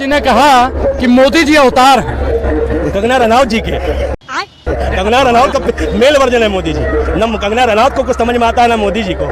जी ने कहा कि मोदी जी अवतार हैं। कंगना रनौत जी के। कंगना रनौत का मेल वर्जन है मोदी जी। न कंगना रनौत को कुछ समझ में आता है ना मोदी जी को।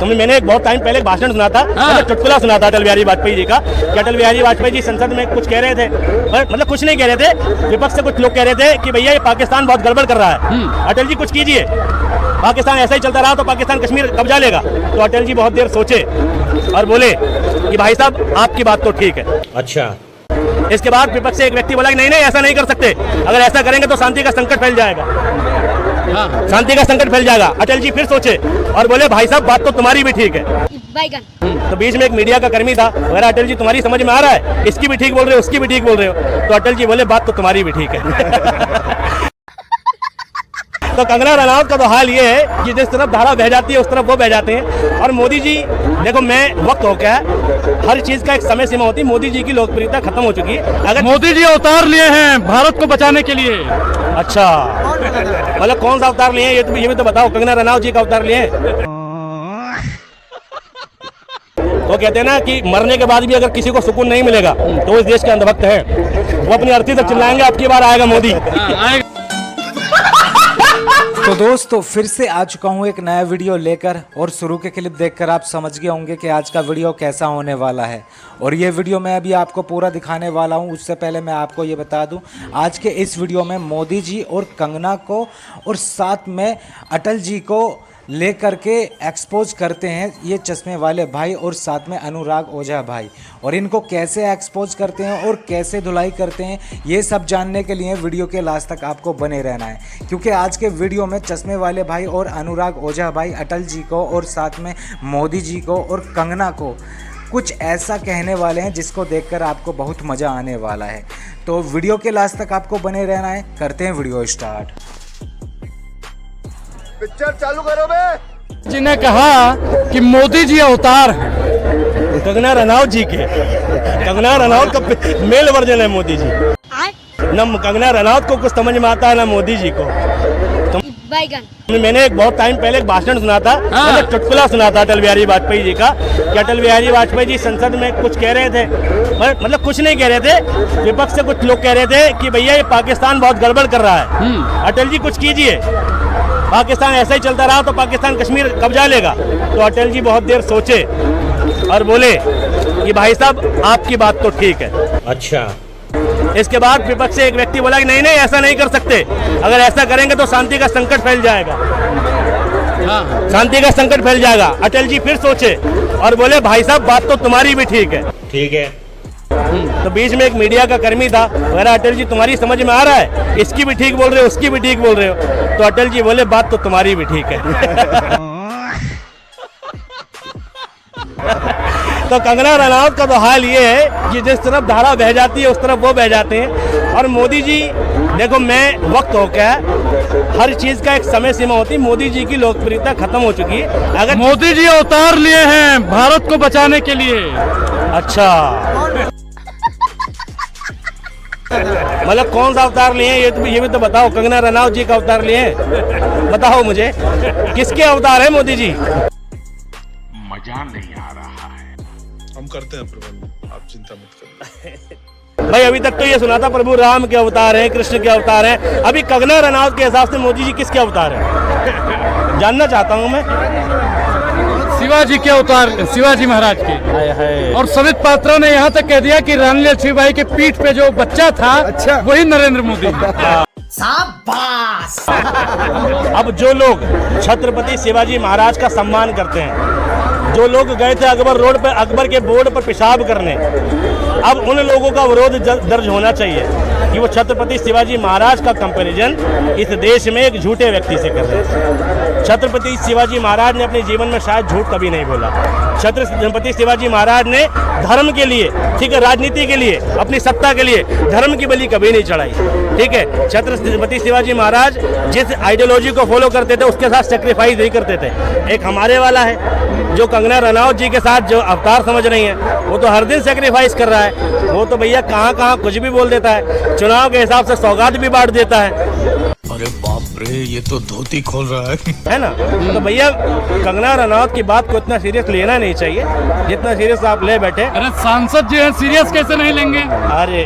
मैंने एक बहुत टाइम पहले एक भाषण सुना था, चुटकुला सुना था अटल बिहारी वाजपेयी जी का कि अटल बिहारी वाजपेयी जी संसद में कुछ कह रहे थे, मतलब कुछ नहीं कह रहे थे, विपक्ष से कुछ लोग कह रहे थे कि भैया ये पाकिस्तान बहुत गड़बड़ कर रहा है, अटल जी कुछ कीजिए, पाकिस्तान ऐसा ही चलता रहा तो पाकिस्तान कश्मीर कब्जा लेगा। तो अटल जी बहुत देर सोचे और बोले कि भाई साहब आपकी बात तो ठीक है। अच्छा, इसके बाद विपक्ष से एक व्यक्ति बोला कि नहीं नहीं ऐसा नहीं कर सकते, अगर ऐसा करेंगे तो शांति का संकट फैल जाएगा, शांति का संकट फैल जाएगा। अटल जी फिर सोचे और बोले भाई साहब बात तो तुम्हारी भी ठीक है। तो बीच में एक मीडिया का कर्मी था, वगैरह अटल जी तुम्हारी समझ में आ रहा है, इसकी भी ठीक बोल रहे हो उसकी भी ठीक बोल रहे हो। तो अटल जी बोले बात तो तुम्हारी भी ठीक है। तो कंगना रनौत का तो हाल ये है कि जिस तरफ धारा बह जाती है उस तरफ वो बह जाते हैं। और मोदी जी देखो, मैं वक्त हो गया, हर चीज का एक समय सीमा होती है। मोदी जी की लोकप्रियता खत्म हो चुकी है। अगर मोदी जी अवतार लिए हैं भारत को बचाने के लिए। अच्छा, मतलब कौन सा अवतार लिए हैं ये भी तो बताओ। कंगना रनौत जी का अवतार लिए हैं। वो कहते हैं ना कि मरने के बाद भी अगर किसी को सुकून नहीं मिलेगा तो वो इस देश के अंधभक्त हैं। वो अपनी अर्थी तक चिल्लाएंगे आपकी बार आएगा मोदी। तो दोस्तों फिर से आ चुका हूँ एक नया वीडियो लेकर, और शुरू के क्लिप देखकर आप समझ गए होंगे कि आज का वीडियो कैसा होने वाला है। और ये वीडियो मैं अभी आपको पूरा दिखाने वाला हूँ। उससे पहले मैं आपको ये बता दूँ, आज के इस वीडियो में मोदी जी और कंगना को और साथ में अटल जी को लेकर के एक्सपोज करते हैं ये चश्मे वाले भाई और साथ में अनुराग ओझा भाई। और इनको कैसे एक्सपोज करते हैं और कैसे धुलाई करते हैं ये सब जानने के लिए वीडियो के लास्ट तक आपको बने रहना है, क्योंकि आज के वीडियो में चश्मे वाले भाई और अनुराग ओझा भाई अटल जी को और साथ में मोदी जी को और कंगना को कुछ ऐसा कहने वाले हैं जिसको देखकर आपको बहुत मज़ा आने वाला है। तो वीडियो के लास्ट तक आपको बने रहना है। करते हैं वीडियो स्टार्ट। पिक्चर चालू करो बे। जी ने कहा कि मोदी जी अवतार हैं। कंगना रनौत जी के। कंगना रनौत का मेल वर्जन है मोदी जी। न कंगना रनौत को कुछ समझ में आता है ना मोदी जी को। मैंने एक बहुत टाइम पहले एक भाषण सुना था, चुटकुला सुना था अटल बिहारी वाजपेयी जी का कि अटल बिहारी वाजपेयी जी संसद में कुछ कह रहे थे, मतलब कुछ नहीं कह रहे थे, विपक्ष से कुछ लोग कह रहे थे कि भैया ये पाकिस्तान बहुत गड़बड़ कर रहा है, अटल जी कुछ कीजिए, पाकिस्तान ऐसा ही चलता रहा तो पाकिस्तान कश्मीर कब्जा लेगा। तो अटल जी बहुत देर सोचे और बोले कि भाई साहब आपकी बात तो ठीक है। अच्छा, इसके बाद विपक्ष से एक व्यक्ति बोला कि नहीं नहीं ऐसा नहीं कर सकते, अगर ऐसा करेंगे तो शांति का संकट फैल जाएगा, शांति का संकट फैल जाएगा। अटल जी फिर सोचे और बोले भाई साहब बात तो तुम्हारी भी ठीक है। ठीक है। तो बीच में एक मीडिया का कर्मी था, वगैरह अटल जी तुम्हारी समझ में आ रहा है, इसकी भी ठीक बोल रहे हो उसकी भी ठीक बोल रहे हो। तो अटल जी बोले बात तो तुम्हारी भी ठीक है। तो कंगना रनौत का तो हाल ये है कि जिस तरफ धारा बह जाती है उस तरफ वो बह जाते हैं। और मोदी जी देखो, मैं वक्त हो गया, हर चीज का एक समय सीमा होती है। मोदी जी की लोकप्रियता खत्म हो चुकी है। अगर मोदी जी अवतार लिए हैं भारत को बचाने के लिए। अच्छा, मतलब कौन सा अवतार लिए हैं ये भी तो बताओ। कंगना रनौत जी का अवतार लिए हैं, बताओ मुझे किसके अवतार है मोदी जी। मजा नहीं आ रहा है। हम करते हैं प्रबंध, आप चिंता मत करिए। भाई अभी तक तो ये सुना था प्रभु राम के अवतार हैं, कृष्ण के अवतार हैं, अभी कंगना रनौत के हिसाब से मोदी जी किसके अवतार हैं जानना चाहता हूं मैं। शिवाजी के अवतार, शिवाजी महाराज के। और समित पात्रा ने यहाँ तक कह दिया कि रानी लक्ष्मीबाई के पीठ पे जो बच्चा था, अच्छा, वही नरेंद्र मोदी। शाबाश। अब जो लोग छत्रपति शिवाजी महाराज का सम्मान करते हैं, जो लोग गए थे अकबर रोड पर, अकबर के बोर्ड पर पेशाब करने, अब उन लोगों का विरोध दर्ज होना चाहिए कि वो छत्रपति शिवाजी महाराज का कंपैरिजन इस देश में एक झूठे व्यक्ति से कर रहे हैं। छत्रपति शिवाजी महाराज ने अपने जीवन में शायद झूठ कभी नहीं बोला। छत्रपति शिवाजी महाराज ने धर्म के लिए, ठीक है, राजनीति के लिए, अपनी सत्ता के लिए धर्म की बलि कभी नहीं चढ़ाई। ठीक है, छत्रपति शिवाजी महाराज जिस आइडियोलॉजी को फॉलो करते थे उसके साथ सेक्रीफाइस नहीं करते थे। एक हमारे वाला है जो कंगना रनौत जी के साथ जो अवतार समझ रही है, वो तो हर दिन सेक्रीफाइस कर रहा है। वो तो भैया कहाँ कहाँ कुछ भी बोल देता है, चुनाव के हिसाब से सौगात भी बांट देता है। अरे बाप रे, ये तो धोती खोल रहा है ना। तो भैया कंगना रनौत की बात को इतना सीरियस लेना नहीं चाहिए जितना सीरियस आप ले बैठे। अरे सांसद जो है सीरियस कैसे नहीं लेंगे? अरे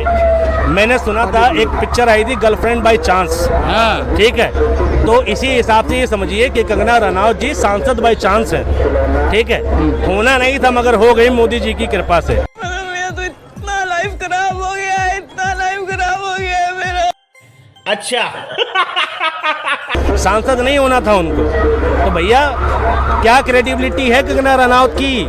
मैंने सुना था एक पिक्चर आई थी गर्लफ्रेंड बाय चांस, हाँ। ठीक है, तो इसी हिसाब से ये समझिए कि कंगना रनौत जी सांसद बाय चांस है, ठीक है। होना नहीं था मगर हो गई मोदी जी की कृपा से। मेरा तो इतना लाइफ खराब हो गया है, इतना लाइफ खराब हो गया है मेरा। अच्छा सांसद नहीं होना था उनको, तो भैया क्या क्रेडिबिलिटी है कंगना रनौत की?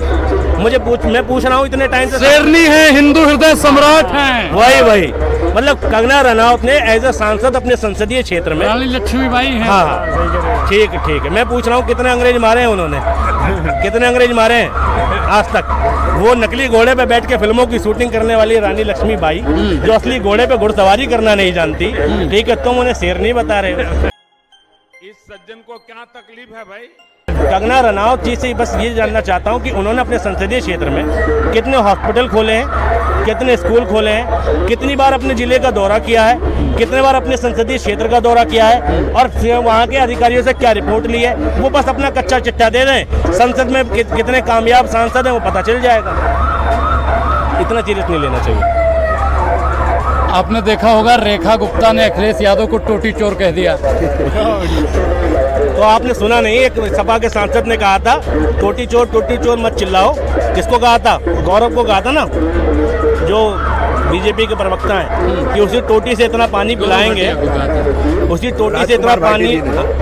मैं पूछ रहा हूँ इतने टाइम से। शेरनी है, हिंदू हृदय सम्राट है। वही मतलब कंगना रनौत ने एज ए सांसद अपने संसदीय क्षेत्र में, रानी लक्ष्मीबाई है। हाँ ठीक है। मैं पूछ रहा हूँ कितने अंग्रेज मारे हैं उन्होंने? कितने अंग्रेज मारे हैं आज तक? वो नकली घोड़े पे बैठ के फिल्मों की शूटिंग करने वाली रानी लक्ष्मीबाई, जो असली घोड़े पे घुड़सवारी करना नहीं जानती, ठीक है, तुम उन्हें शेरनी बता रहे हो। इस सज्जन को क्या तकलीफ है भाई? कंगना रनौत जी से बस ये जानना चाहता हूँ कि उन्होंने अपने संसदीय क्षेत्र में कितने हॉस्पिटल खोले हैं, कितने स्कूल खोले हैं, कितनी बार अपने जिले का दौरा किया है, कितने बार अपने संसदीय क्षेत्र का दौरा किया है, और वहाँ के अधिकारियों से क्या रिपोर्ट ली है। वो बस अपना कच्चा चिट्ठा दे दें, संसद में कितने कामयाब सांसद हैं वो पता चल जाएगा। इतना सीरियस नहीं लेना चाहिए। आपने देखा होगा रेखा गुप्ता ने अखिलेश यादव को टोटी चोर कह दिया। तो आपने सुना नहीं, एक सपा के सांसद ने कहा था टोटी चोर मत चिल्लाओ। किसको कहा था? गौरव को कहा था ना, जो बीजेपी के प्रवक्ता हैं, कि उसी टोटी से इतना पानी पिलाएंगे, उसी टोटी से इतना पानी,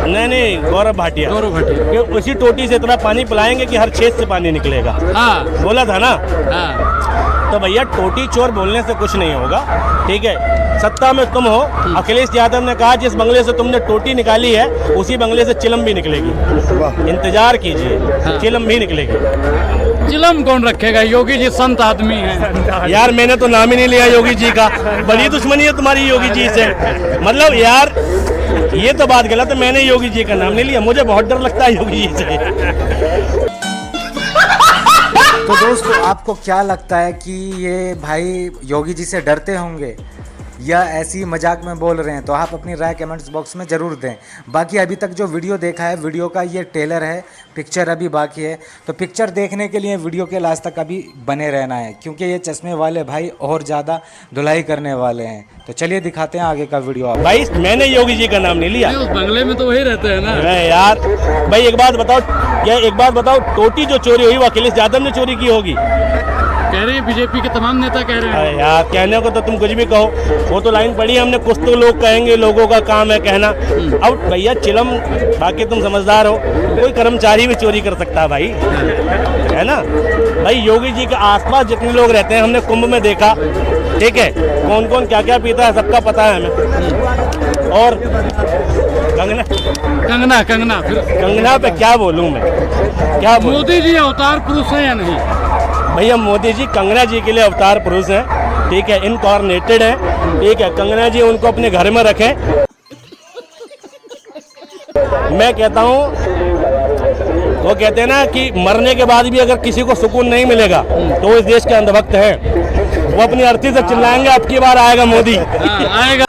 नहीं गौरव भाटिया, कि उसी टोटी से इतना पानी पिलाएंगे कि हर छेद से पानी निकलेगा। हाँ। बोला था ना। हाँ। तो भैया टोटी चोर बोलने से कुछ नहीं होगा, ठीक है। सत्ता में तुम हो, अखिलेश यादव ने कहा जिस बंगले से तुमने टोटी निकाली है उसी बंगले से चिलम भी निकलेगी। इंतजार कीजिए, हाँ। चिलम भी निकलेगी। चिलम कौन रखेगा? योगी जी संत आदमी हैं। यार मैंने तो नाम ही नहीं लिया योगी जी का, बड़ी दुश्मनी है तुम्हारी योगी जी से। मतलब यार ये तो बात गलत है, मैंने योगी जी का नाम नहीं लिया, मुझे बहुत डर लगता है योगी जी से। तो दोस्तों आपको क्या लगता है कि ये भाई योगी जी से डरते होंगे या ऐसी ही मजाक में बोल रहे हैं? तो आप अपनी राय कमेंट्स बॉक्स में ज़रूर दें। बाकी अभी तक जो वीडियो देखा है, वीडियो का ये ट्रेलर है, पिक्चर अभी बाकी है। तो पिक्चर देखने के लिए वीडियो के लास्ट तक अभी बने रहना है, क्योंकि ये चश्मे वाले भाई और ज़्यादा धुलाई करने वाले हैं। तो चलिए दिखाते हैं आगे का वीडियो आप। भाई मैंने योगी जी का नाम नहीं लिया। उस बंगले में तो वही रहते हैं ना यार। भाई एक बात बताओ, टोटी जो चोरी हुई वो अखिलेश यादव ने चोरी की होगी? कह रहे हैं बीजेपी के तमाम नेता कह रहे हैं। यार कहने को तो तुम कुछ भी कहो, वो तो लाइन पढ़ी हमने, कुछ तो लोग कहेंगे, लोगों का काम है कहना। अब भैया चिलम, बाकी तुम समझदार हो, कोई कर्मचारी भी चोरी कर सकता है भाई, है ना। भाई योगी जी के आसपास जितने लोग रहते हैं हमने कुंभ में देखा, ठीक है, कौन कौन क्या क्या पीता है सबका पता है हमें। और कंगना पे क्या बोलूं मैं, क्या बोलूं? मोदी जी अवतार पुरुष हैं या नहीं? भैया मोदी जी कंगना जी के लिए अवतार पुरुष हैं, ठीक है, इनकॉर्नेटेड है, ठीक है। कंगना जी उनको अपने घर में रखें। मैं कहता हूँ, वो कहते हैं ना कि मरने के बाद भी अगर किसी को सुकून नहीं मिलेगा तो वो इस देश के अंधभक्त हैं। वो अपनी अर्थी से चिल्लाएंगे अब की बार आएगा मोदी। आएगा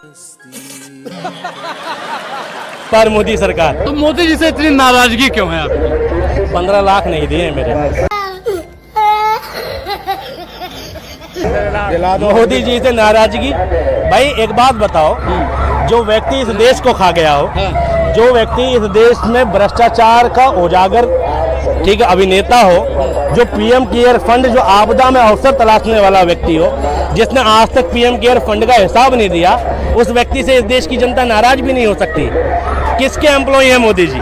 पर मोदी सरकार। तो मोदी जी से इतनी नाराजगी क्यों है आपकी? 15 लाख नहीं दिए मेरे। मोदी जी से नाराजगी। भाई एक बात बताओ, जो व्यक्ति इस देश को खा गया हो, जो व्यक्ति इस देश में भ्रष्टाचार का उजागर, ठीक है, अभिनेता हो, जो पीएम केयर फंड, जो आपदा में अवसर तलाशने वाला व्यक्ति हो, जिसने आज तक पीएम केयर फंड का हिसाब नहीं दिया, उस व्यक्ति से इस देश की जनता नाराज भी नहीं हो सकती। किसके एम्प्लॉय हैं मोदी जी?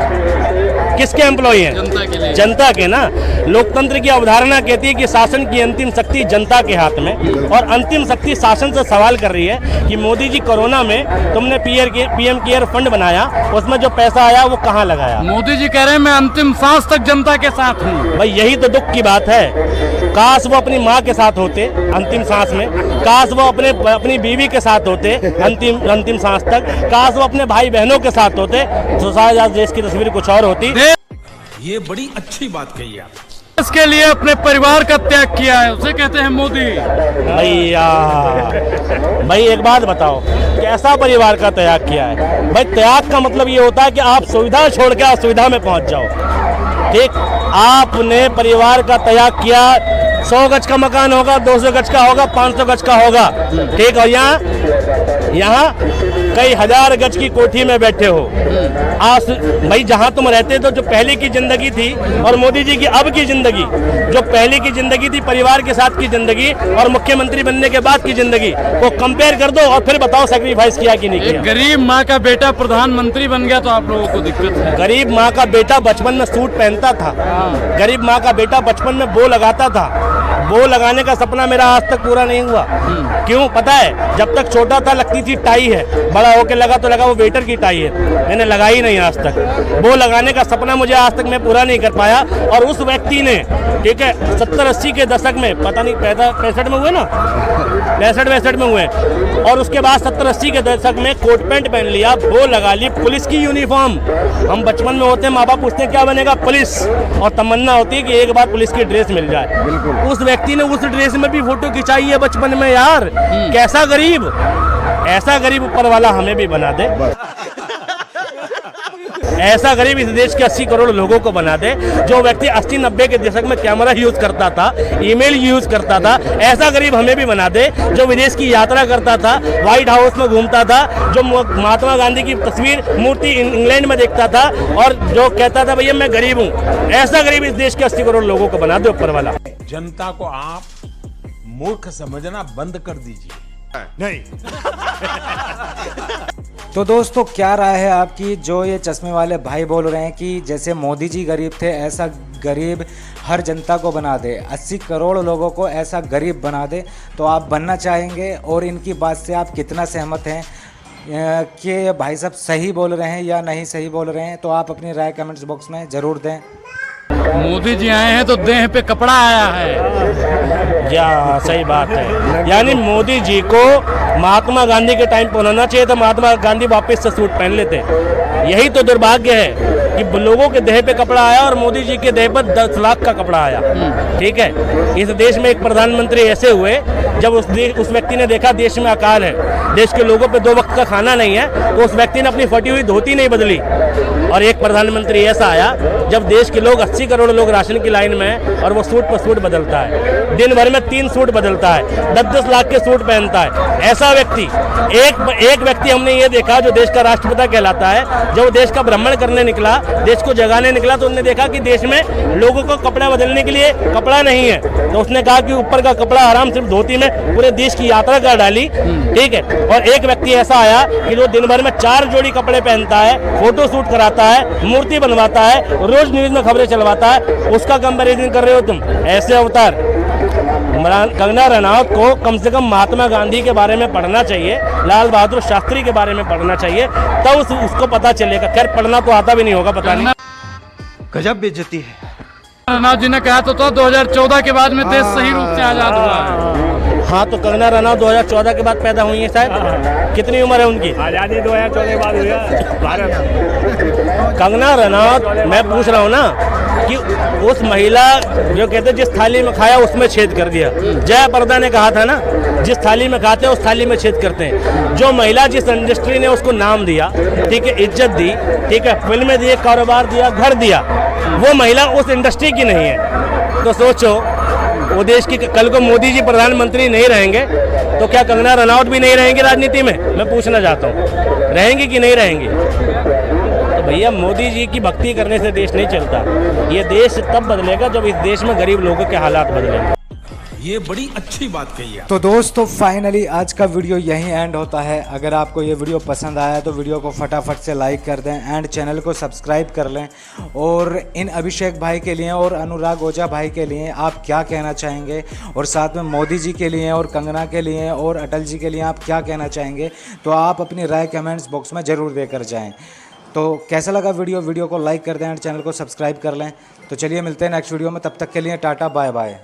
किसके एम्प्लॉय हैं? जनता के लिए। जनता के ना। लोकतंत्र की अवधारणा कहती है कि शासन की अंतिम शक्ति जनता के हाथ में, और अंतिम शक्ति शासन से सवाल कर रही है कि मोदी जी कोरोना में तुमने पीएम केयर फंड बनाया, उसमें जो पैसा आया वो कहाँ लगाया? मोदी जी कह रहे हैं मैं अंतिम सांस तक जनता के साथ हूँ। भाई यही तो दुख की बात है। काश वो अपनी माँ के साथ होते अंतिम सांस में, काश वो अपनी बीवी के साथ होते अंतिम सांस तक, काश वो अपने भाई बहनों के साथ होते, तो शायद आज देश की तस्वीर कुछ और होती। ये बड़ी अच्छी बात कही आप। इसके लिए अपने परिवार का त्याग किया है, उसे कहते हैं मोदी। भैया भाई एक बात बताओ, कैसा परिवार का त्याग किया है? भाई त्याग का मतलब ये होता है कि आप सुविधा छोड़ के असुविधा में पहुंच जाओ। ठीक, आपने परिवार का त्याग किया। 100 गज का मकान होगा, 200 गज का होगा, 500 गज का होगा, ठीक। और यहाँ कई हजार गज की कोठी में बैठे हो। आज भाई जहाँ तुम रहते तो जो पहले की जिंदगी थी और मोदी जी की अब की जिंदगी, जो पहले की जिंदगी थी परिवार के साथ की जिंदगी और मुख्यमंत्री बनने के बाद की जिंदगी, वो कंपेयर कर दो और फिर बताओ सेक्रीफाइस किया कि नहीं किया। गरीब माँ का बेटा प्रधानमंत्री बन गया तो आप लोगों को दिक्कत है। गरीब माँ का बेटा बचपन में सूट पहनता था, गरीब माँ का बेटा बचपन में बो लगाता था। बो लगाने का सपना मेरा आज तक पूरा नहीं हुआ। क्यों पता है? जब तक छोटा था लगती थी टाई है, बड़ा होके लगा तो लगा वो वेटर की टाई है, मैंने लगाई नहीं आज तक। बो लगाने का सपना मुझे आज तक मैं पूरा नहीं कर पाया। और उस व्यक्ति ने, ठीक है, 70-80 के दशक में, पता नहीं 65 में हुए ना, 65 में हुए, और उसके बाद 70-80 के दशक में कोट पैंट पहन लिया, बो लगा ली, पुलिस की यूनिफॉर्म। हम बचपन में होते हैं, माँ बाप पूछते हैं क्या बनेगा? पुलिस। और तमन्ना होती है कि एक बार पुलिस की ड्रेस मिल जाए। उस व्यक्ति ने उस ड्रेस में भी फोटो खिंचाई है बचपन में। यार कैसा गरीब, ऐसा गरीब ऊपर वाला हमें भी बना दे। ऐसा गरीब इस देश के 80 करोड़ लोगों को बना दे। जो व्यक्ति 80-90 के दशक में कैमरा यूज करता था, ईमेल यूज करता था, ऐसा गरीब हमें भी बना दे। जो विदेश की यात्रा करता था, व्हाइट हाउस में घूमता था, जो महात्मा गांधी की तस्वीर मूर्ति इंग्लैंड में देखता था और जो कहता था भैया मैं गरीब हूँ, ऐसा गरीब इस देश के 80 करोड़ लोगों को बना दे ऊपर वाला। जनता को आप मूर्ख समझना बंद कर दीजिए। नहीं। तो दोस्तों क्या राय है आपकी? जो ये चश्मे वाले भाई बोल रहे हैं कि जैसे मोदी जी गरीब थे ऐसा गरीब हर जनता को बना दे, 80 करोड़ लोगों को ऐसा गरीब बना दे, तो आप बनना चाहेंगे? और इनकी बात से आप कितना सहमत हैं कि भाई साहब सही बोल रहे हैं या नहीं सही बोल रहे हैं? तो आप अपनी राय कमेंट्स बॉक्स में ज़रूर दें। मोदी जी आए हैं तो देह पे कपड़ा आया है। या सही बात है। यानी मोदी जी को महात्मा गांधी के टाइम पर होना चाहिए था, महात्मा गांधी वापस से सूट पहन लेते। यही तो दुर्भाग्य है कि लोगों के देह पे कपड़ा आया और मोदी जी के देह पर 10 लाख का कपड़ा आया। ठीक है, इस देश में एक प्रधानमंत्री ऐसे हुए जब उस व्यक्ति ने देखा देश में अकाल है, देश के लोगों पे 2 वक्त का खाना नहीं है, तो उस व्यक्ति ने अपनी फटी हुई धोती नहीं बदली। और एक प्रधानमंत्री ऐसा आया जब देश के लोग 80 करोड़ लोग राशन की लाइन में हैं और वो सूट पर सूट बदलता है, दिन भर में 3 सूट बदलता है, 10-10 लाख के सूट पहनता है। ऐसा व्यक्ति, एक व्यक्ति हमने ये देखा जो देश का राष्ट्रपिता कहलाता है, जब वो देश का भ्रमण करने निकला, देश को जगाने निकला, तो उन्होंने देखा कि देश में लोगों को कपड़ा बदलने के लिए कपड़ा नहीं है, तो उसने कहा कि ऊपर का कपड़ा आराम सिर्फ धोती में पूरे देश की यात्रा कर डाली। ठीक है, और एक व्यक्ति ऐसा आया कि जो दिन भर में 4 जोड़ी कपड़े पहनता है, फोटो शूट कराता है, मूर्ति बनवाता है, रोज न्यूज में खबरें चलवाता है, उसका कंपैरिजन कर रहे हो तुम। ऐसे अवतार कंगना रनौत को कम से कम महात्मा गांधी के बारे में पढ़ना चाहिए, लाल बहादुर शास्त्री के बारे में पढ़ना चाहिए, तब उसको पता चलेगा। खैर पढ़ना तो आता भी नहीं होगा, पता नहीं। गजब बेइज्जती है। रनौत जी ने कहा तो 2014 के बाद में देश सही रूप से आजाद हुआ है। हाँ, तो कंगना रनौत 2014 के बाद पैदा हुई है शायद। कितनी उम्र है उनकी? आजादी 2014 के बाद हुई है भारत। कंगना रनौत, मैं पूछ रहा हूँ ना कि उस महिला जो कहते जिस थाली में खाया उसमें छेद कर दिया। जया प्रदा ने कहा था ना, जिस थाली में खाते हैं उस थाली में छेद करते हैं। जो महिला जिस इंडस्ट्री ने उसको नाम दिया, ठीक है, इज्जत दी, ठीक है, फिल्में दिए, कारोबार दिया, घर दिया, वो महिला उस इंडस्ट्री की नहीं है। तो सोचो, वो देश की, कल को मोदी जी प्रधानमंत्री नहीं रहेंगे तो क्या कंगना रनौत भी नहीं रहेंगी राजनीति में? मैं पूछना चाहता हूँ, रहेंगी कि नहीं रहेंगी? तो भैया मोदी जी की भक्ति करने से देश नहीं चलता। ये देश तब बदलेगा जब इस देश में गरीब लोगों के हालात बदलेंगे। ये बड़ी अच्छी बात कही है। तो दोस्तों फाइनली आज का वीडियो यहीं एंड होता है। अगर आपको ये वीडियो पसंद आया तो वीडियो को फटाफट से लाइक कर दें एंड चैनल को सब्सक्राइब कर लें। और इन अभिषेक भाई के लिए और अनुराग ओझा भाई के लिए आप क्या कहना चाहेंगे, और साथ में मोदी जी के लिए और कंगना के लिए और अटल जी के लिए आप क्या कहना चाहेंगे, तो आप अपनी राय कमेंट्स बॉक्स में ज़रूर देकर जाएँ। तो कैसा लगा वीडियो को लाइक कर दें एंड चैनल को सब्सक्राइब कर लें। तो चलिए मिलते हैं नेक्स्ट वीडियो में, तब तक के लिए टाटा बाय बाय।